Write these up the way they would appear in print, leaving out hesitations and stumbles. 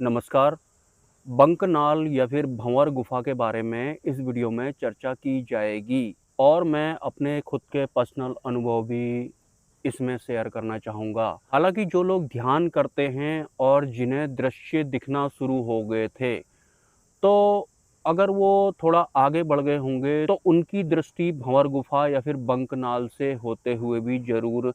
नमस्कार। बंकनाल या फिर भंवर गुफ़ा के बारे में इस वीडियो में चर्चा की जाएगी और मैं अपने खुद के पर्सनल अनुभव भी इसमें शेयर करना चाहूँगा। हालाँकि जो लोग ध्यान करते हैं और जिन्हें दृश्य दिखना शुरू हो गए थे, तो अगर वो थोड़ा आगे बढ़ गए होंगे तो उनकी दृष्टि भंवर गुफ़ा या फिर बंकनाल से होते हुए भी ज़रूर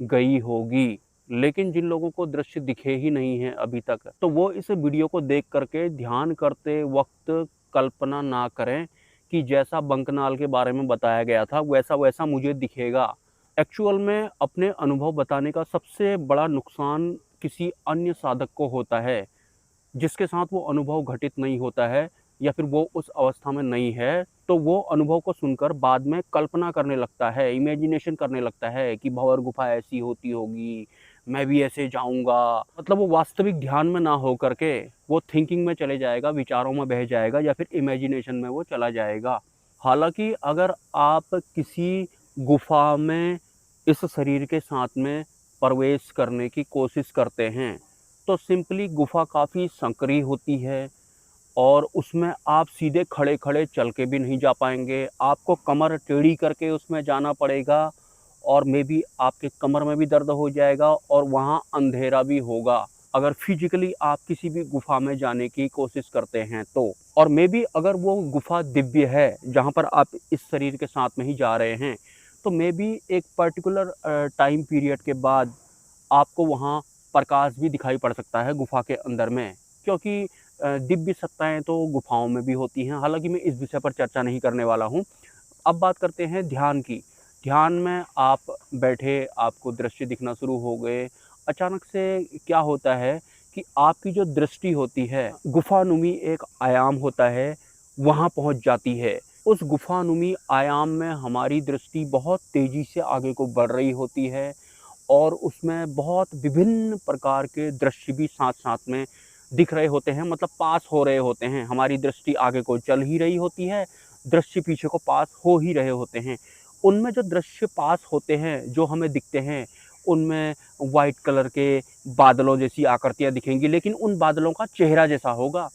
गई होगी। लेकिन जिन लोगों को दृश्य दिखे ही नहीं हैं अभी तक, तो वो इस वीडियो को देख कर के ध्यान करते वक़्त कल्पना ना करें कि जैसा बंकनाल के बारे में बताया गया था, वैसा-वैसा मुझे दिखेगा। एक्चुअल में अपने अनुभव बताने का सबसे बड़ा नुकसान किसी अन्य साधक को होता है, जिसके साथ वो अनुभव घटित नहीं होता है या फिर वो उस अवस्था में नहीं है, तो वो अनुभव को सुनकर बाद में कल्पना करने लगता है, इमेजिनेशन करने लगता है कि भंवर गुफ़ा ऐसी होती होगी, मैं भी ऐसे जाऊँगा। मतलब वो वास्तविक ध्यान में ना हो कर के, वो थिंकिंग में चले जाएगा, विचारों में बह जाएगा या फिर इमेजिनेशन में वो चला जाएगा। हालाँकि अगर आप किसी गुफ़ा में इस शरीर के साथ में प्रवेश करने की कोशिश करते हैं, तो सिंपली गुफ़ा काफ़ी संकरी होती है और उसमें आप सीधे खड़े-खड़े चल के भी नहीं जा पाएँगे। आपको कमर टेढ़ी करके उसमें जाना पड़ेगा और मेबी आपके कमर में भी दर्द हो जाएगा और वहाँ अंधेरा भी होगा, अगर फ़िज़िकली आप किसी भी गुफ़ा में जाने की कोशिश करते हैं तो। और मेबी अगर वो गुफ़ा दिव्य है, जहाँ पर आप इस शरीर के साथ में ही जा रहे हैं, तो मेबी एक पर्टिकुलर टाइम पीरियड के बाद आपको वहाँ प्रकाश भी दिखाई पड़ सकता है गुफ़ा के अंदर में, क्योंकि दिव्य सत्ताएँ तो गुफ़ाओं में भी होती हैं। हालाँकि मैं इस विषय पर चर्चा नहीं करने वाला हूँ। अब बात करते हैं ध्यान की। ध्यान में आप बैठे, आपको दृश्य दिखना शुरू हो गए। अचानक से क्या होता है कि आपकी जो दृष्टि होती है, गुफ़ानुमी एक आयाम होता है, वहाँ पहुँच जाती है। उस गुफ़ानुमी आयाम में हमारी दृष्टि बहुत तेज़ी से आगे को बढ़ रही होती है और उसमें बहुत विभिन्न प्रकार के दृश्य भी साथ-साथ में दिख रहे होते हैं, मतलब पास हो रहे होते हैं। हमारी दृष्टि आगे को चल ही रही होती है, दृश्य पीछे को पास हो ही रहे होते हैं। उनमें जो दृश्य पास होते हैं, जो हमें दिखते हैं, उनमें व्हाइट कलर के बादलों जैसी आकृतियाँ दिखेंगी, लेकिन उन बादलों का चेहरा जैसा होगा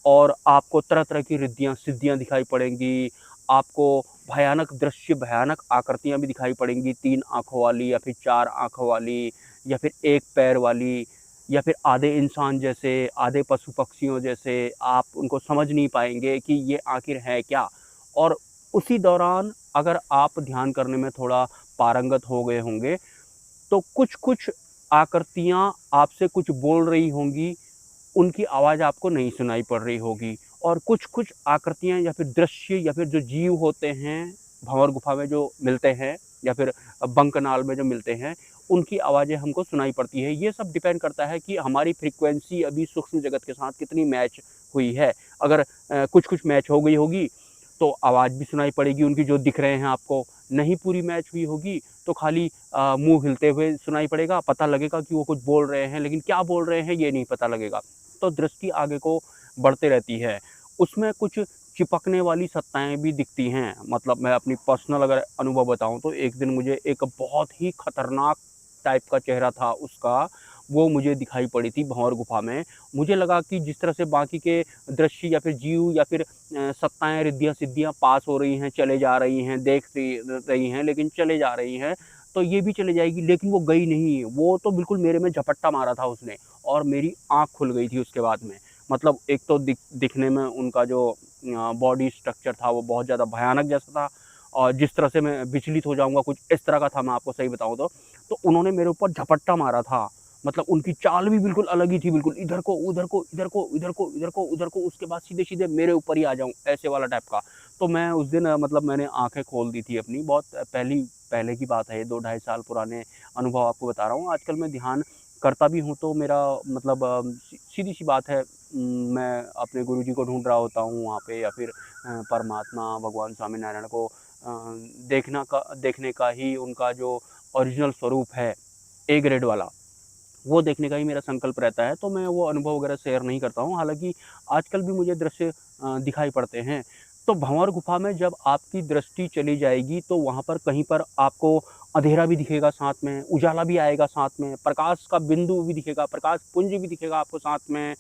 और आपको तरह-तरह की रिद्धियाँ-सिद्धियाँ दिखाई पड़ेंगी। आपको भयानक दृश्य, भयानक आकृतियाँ भी दिखाई पड़ेंगी, 3 आँखों वाली या फिर 4 आँखों वाली या फिर 1 पैर वाली या फिर आधे इंसान जैसे, आधे पशु-पक्षियों जैसे। आप उनको समझ नहीं पाएँगे कि ये आखिर है क्या? और उसी दौरान अगर आप ध्यान करने में थोड़ा पारंगत हो गए होंगे, तो कुछ-कुछ आकृतियाँ आपसे कुछ बोल रही होंगी, उनकी आवाज़ आपको नहीं सुनाई पड़ रही होगी और कुछ-कुछ आकृतियाँ या फिर दृश्य या फिर जो जीव होते हैं, भंवर गुफ़ा में जो मिलते हैं या फिर बंकनाल में जो मिलते हैं, उनकी आवाज़ें हमको सुनाई पड़ती है। ये सब डिपेंड करता है कि हमारी फ्रीक्वेंसी अभी सूक्ष्म जगत के साथ कितनी मैच हुई है। अगर कुछ-कुछ मैच हो गई होगी, तो आवाज़ भी सुनाई पड़ेगी उनकी जो दिख रहे हैं आपको। नहीं पूरी मैच हुई होगी, तो खाली मुँह हिलते हुए सुनाई पड़ेगा, पता लगेगा कि वो कुछ बोल रहे हैं, लेकिन क्या बोल रहे हैं ये नहीं पता लगेगा। तो दृष्टि आगे को बढ़ते रहती है। उसमें कुछ चिपकने वाली सत्ताएँ भी दिखती हैं। मतलब मैं अपनी पर्सनल अगर अनुभव बताऊँ तो एक दिन मुझे एक बहुत ही खतरनाक टाइप का चेहरा था उसका, वो मुझे दिखाई पड़ी थी भंवर गुफ़ा में। मुझे लगा कि जिस तरह से बाकी के दृश्य या फिर जीव या फिर सत्ताएँ, रिद्धियाँ-सिद्धियाँ पास हो रही हैं, चले जा रही हैं, देख रही हैं, लेकिन चले जा रही हैं, तो ये भी चली जाएगी, लेकिन वो गई नहीं। वो तो बिल्कुल मेरे में झपट्टा मारा था उसने और मेरी आँख खुल गई थी उसके बाद में। मतलब एक तो दिखने में उनका जो बॉडी स्ट्रक्चर था वो बहुत ज़्यादा भयानक जैसा था और जिस तरह से मैं विचलित हो जाऊँगा कुछ इस तरह का था, मैं आपको सही बताऊँ तो। तो उन्होंने मेरे ऊपर झपट्टा मारा था। मतलब उनकी चाल भी बिल्कुल अलग ही थी, बिल्कुल इधर को, उधर को, इधर को, इधर को, इधर को, उधर को, उसके बाद सीधे-सीधे मेरे ऊपर ही आ जाऊँ, ऐसे वाला टाइप का। तो मैं उस दिन मतलब मैंने आँखें खोल दी थी अपनी, बहुत पहले की बात है ये, 2 ढाई साल पुराने अनुभव आपको बता रहा हूँ। आजकल मैं ध्यान करता भी हूँ तो मेरा मतलब सीधी-सी बात है, मैं अपने गुरुजी को ढूँढ रहा होता हूँ वहाँ पे या फिर परमात्मा भगवान स्वामीनारायण को देखने का ही उनका जो ओरिजिनल स्वरूप है, ए ग्रेड वाला, वो देखने का ही मेरा संकल्प रहता है, तो मैं वो अनुभव वगैरह शेयर नहीं करता हूँ। हालाँकि आजकल भी मुझे दृश्य दिखाई पड़ते हैं। तो भँवर गुफ़ा में जब आपकी दृष्टि चली जाएगी, तो वहाँ पर कहीं पर आपको अंधेरा भी दिखेगा साथ में, उजाला भी आएगा साथ में, प्रकाश का बिंदु भी दिखेगा, प्रकाश पुंज भी दिखेगा आपको साथ में।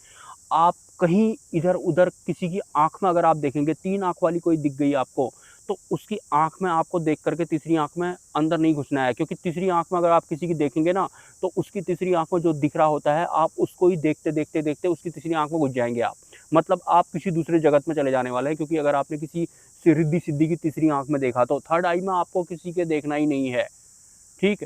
आप कहीं इधर-उधर किसी की आँख में अगर आप देखेंगे, 3 आँख वाली कोई दिख गई आपको, तो उसकी आँख में आपको देख कर के तीसरी आँख में अंदर नहीं घुसना है, क्योंकि तीसरी आँख में अगर आप किसी की देखेंगे ना, तो उसकी तीसरी आँख में जो दिख रहा होता है, आप उसको ही देखते उसकी तीसरी आँख में घुस जाएँगे आप। मतलब आप किसी दूसरे जगत में चले जाने वाले हैं, क्योंकि अगर आपने किसी रिद्धी-सिद्धि की तीसरी आँख में देखा, तो थर्ड आई में आपको किसी के देखना ही नहीं है, ठीक?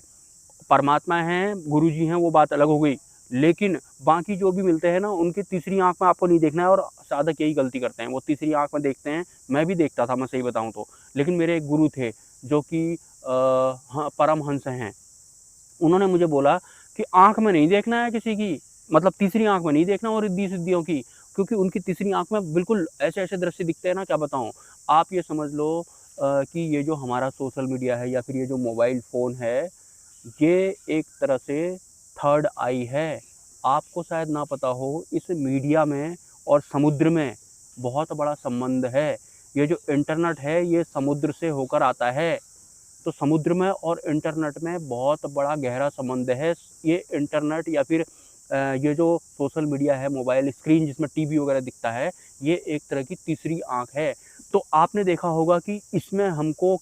परमात्मा हैं, गुरुजी हैं, वो बात अलग हो गई। लेकिन बाकी जो भी मिलते हैं ना, उनकी तीसरी आँख में आपको नहीं देखना है, और साधक यही गलती करते हैं, वो तीसरी आँख में देखते हैं। मैं भी देखता था, मैं सही बताऊँ तो। लेकिन मेरे एक गुरु थे जो कि हाँ, परमहंस हैं। उन्होंने मुझे बोला कि आँख में नहीं देखना है किसी की, मतलब तीसरी आँख में नहीं देखना, और रिद्धि-सिद्धियों की, क्योंकि उनकी तीसरी आँख में बिल्कुल ऐसे-ऐसे दृश्य दिखते हैं ना, क्या बताऊँ। आप ये समझ लो कि ये जो हमारा सोशल मीडिया है या फिर ये जो मोबाइल फ़ोन है, ये एक तरह से थर्ड आई है। आपको शायद ना पता हो, इस मीडिया में और समुद्र में बहुत बड़ा संबंध है। ये जो इंटरनेट है, ये समुद्र से होकर आता है। तो समुद्र में और इंटरनेट में बहुत बड़ा गहरा संबंध है। ये इंटरनेट या फिर ये जो सोशल मीडिया है, मोबाइल स्क्रीन जिसमें टीवी वगैरह दिखता है, ये एक तरह की तीसरी आँख है। तो आपने देखा होगा कि इसमें हमको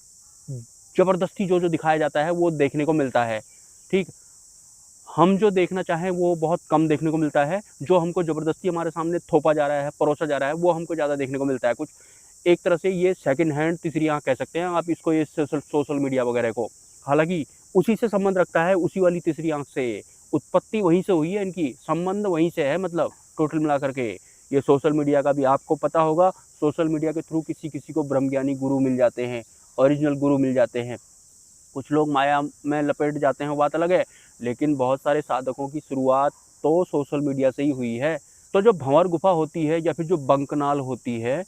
ज़बरदस्ती जो दिखाया जाता है, वो देखने को मिलता है, ठीक? हम जो देखना चाहें वो बहुत कम देखने को मिलता है, जो हमको ज़बरदस्ती हमारे सामने थोपा जा रहा है, परोसा जा रहा है, वो हमको ज़्यादा देखने को मिलता है। कुछ एक तरह से ये सेकंड हैंड तीसरी आँख कह सकते हैं आप इसको, ये सोशल मीडिया वगैरह को। हालाँकि उसी से संबंध रखता है, उसी वाली तीसरी आँख से। उत्पत्ति वहीं से हुई है इनकी, संबंध वहीं से है, मतलब टोटल मिलाकर के। ये सोशल मीडिया का भी आपको पता होगा, सोशल मीडिया के थ्रू किसी-किसी को ब्रह्मज्ञानी गुरु मिल जाते हैं, ओरिजिनल गुरु मिल जाते हैं। कुछ लोग माया में लपेट जाते हैं, वो बात अलग है, लेकिन बहुत सारे साधकों की शुरुआत तो सोशल मीडिया से ही हुई है। तो जो भंवर गुफ़ा होती है या फिर जो बंकनाल होती है,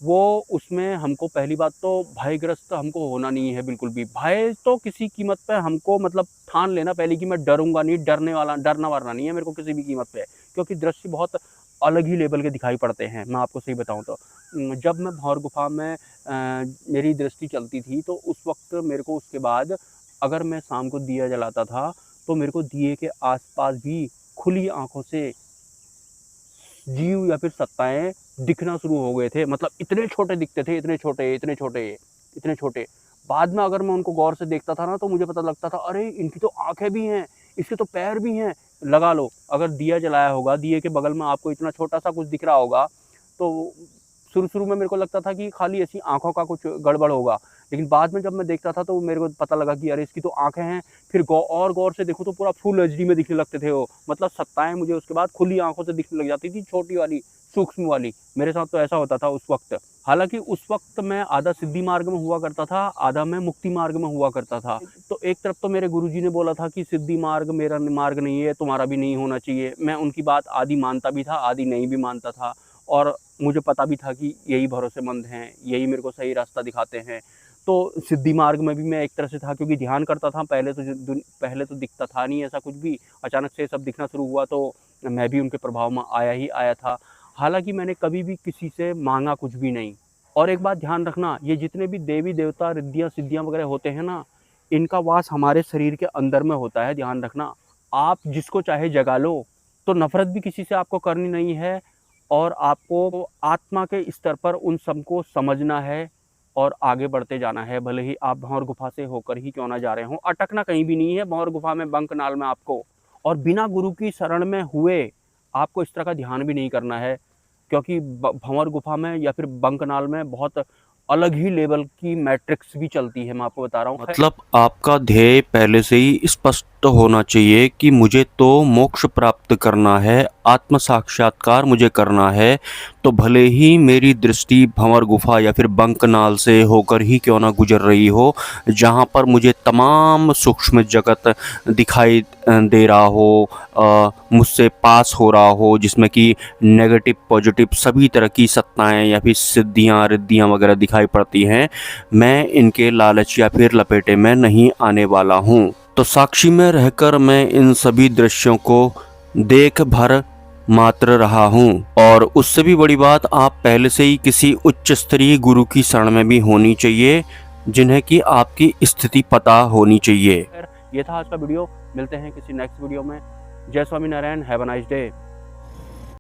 वो उसमें हमको पहली बात तो भयग्रस्त हमको होना नहीं है बिल्कुल भी। भय तो किसी कीमत पे हमको मतलब ठान लेना पहले कि मैं डरूँगा नहीं, डरना-वरना नहीं है मेरे को किसी भी कीमत पे। क्योंकि दृश्य बहुत अलग ही लेवल के दिखाई पड़ते हैं, मैं आपको सही बताऊँ तो। जब मैं भंवर गुफ़ा में मेरी दृष्टि चलती थी, तो उस वक़्त मेरे को उसके बाद अगर मैं शाम को दिया जलाता था, तो मेरे को दिए के आस-पास भी खुली आँखों से जीव या फिर सत्ताएँ दिखना शुरू हो गए थे। मतलब इतने छोटे दिखते थे, इतने छोटे, इतने छोटे, इतने छोटे। बाद में अगर मैं उनको गौर से देखता था ना, तो मुझे पता लगता था, अरे! इनकी तो आँखें भी हैं, इसके तो पैर भी हैं। लगा लो, अगर दिया जलाया होगा, दिए के बगल में आपको इतना छोटा-सा कुछ दिख रहा होगा, तो शुरू-शुरू में मेरे को लगता था कि खाली ऐसी आँखों का कुछ गड़बड़ होगा। लेकिन बाद में जब मैं देखता था, तो मेरे को पता लगा कि अरे! इसकी तो आँखें हैं। फिर गौर से देखूँ तो पूरा फुल एचडी में दिखने लगते थे वो। मतलब सत्ताएँ मुझे उसके बाद खुली आँखों से दिखने लग जाती थी, छोटी वाली, सूक्ष्म वाली। मेरे साथ तो ऐसा होता था उस वक़्त। हालाँकि उस वक़्त मैं आधा सिद्धि मार्ग में हुआ करता था, आधा मैं मुक्ति मार्ग में हुआ करता था। तो एक तरफ तो मेरे गुरुजी ने बोला था कि सिद्धि मार्ग मेरा मार्ग नहीं है, तुम्हारा भी नहीं होना चाहिए। मैं उनकी बात आधी मानता भी था, आधी नहीं भी मानता था, और मुझे पता भी था कि यही भरोसेमंद हैं, यही मेरे को सही रास्ता दिखाते हैं। तो सिद्धि मार्ग में भी मैं एक तरह से था, क्योंकि ध्यान करता था। पहले तो दिखता था नहीं ऐसा कुछ भी, अचानक से सब दिखना शुरू हुआ, तो मैं भी उनके प्रभाव में आया ही आया था। हालाँकि मैंने कभी भी किसी से माँगा कुछ भी नहीं। और एक बात ध्यान रखना, ये जितने भी देवी-देवता, रिद्धियाँ-सिद्धियाँ वगैरह होते हैं ना, इनका वास हमारे शरीर के अंदर में होता है, ध्यान रखना। आप जिसको चाहे जगा लो, तो नफ़रत भी किसी से आपको करनी नहीं है, और आपको आत्मा के स्तर पर उन सबको समझना है और आगे बढ़ते जाना है। भले ही आप भंवर गुफ़ा से होकर ही क्यों ना जा रहे हों, अटकना कहीं भी नहीं है भंवर गुफ़ा में, बंकनाल में आपको। और बिना गुरु की शरण में हुए आपको इस तरह का ध्यान भी नहीं करना है, क्योंकि भंवर गुफ़ा में या फिर बंकनाल में बहुत अलग ही लेवल की मैट्रिक्स भी चलती है, मैं आपको बता रहा हूँ। मतलब आपका ध्येय पहले से ही स्पष्ट होना चाहिए कि मुझे तो मोक्ष प्राप्त करना है, आत्म साक्षात्कार मुझे करना है। तो भले ही मेरी दृष्टि भंवर गुफा या फिर बंकनाल से होकर ही क्यों ना गुजर रही हो, जहाँ पर मुझे तमाम सूक्ष्म जगत दिखाई दे रहा हो, मुझसे पास हो रहा हो, जिसमें कि नेगेटिव पॉजिटिव सभी तरह की सत्ताएं या फिर सिद्धियाँ रिद्धियाँ वगैरह दिखाई पड़ती हैं, मैं इनके लालच या फिर लपेटे में नहीं आने वाला हूँ। तो साक्षी में रहकर मैं इन सभी दृश्यों को देख भर मात्र रहा हूँ। और उससे भी बड़ी बात, आप पहले से ही किसी उच्च स्तरीय गुरु की शरण में भी होनी चाहिए, जिन्हें कि आपकी स्थिति पता होनी चाहिए। ये था आज का वीडियो, मिलते हैं किसी नेक्स्ट वीडियो में। जय Swaminarayan, have a nice day.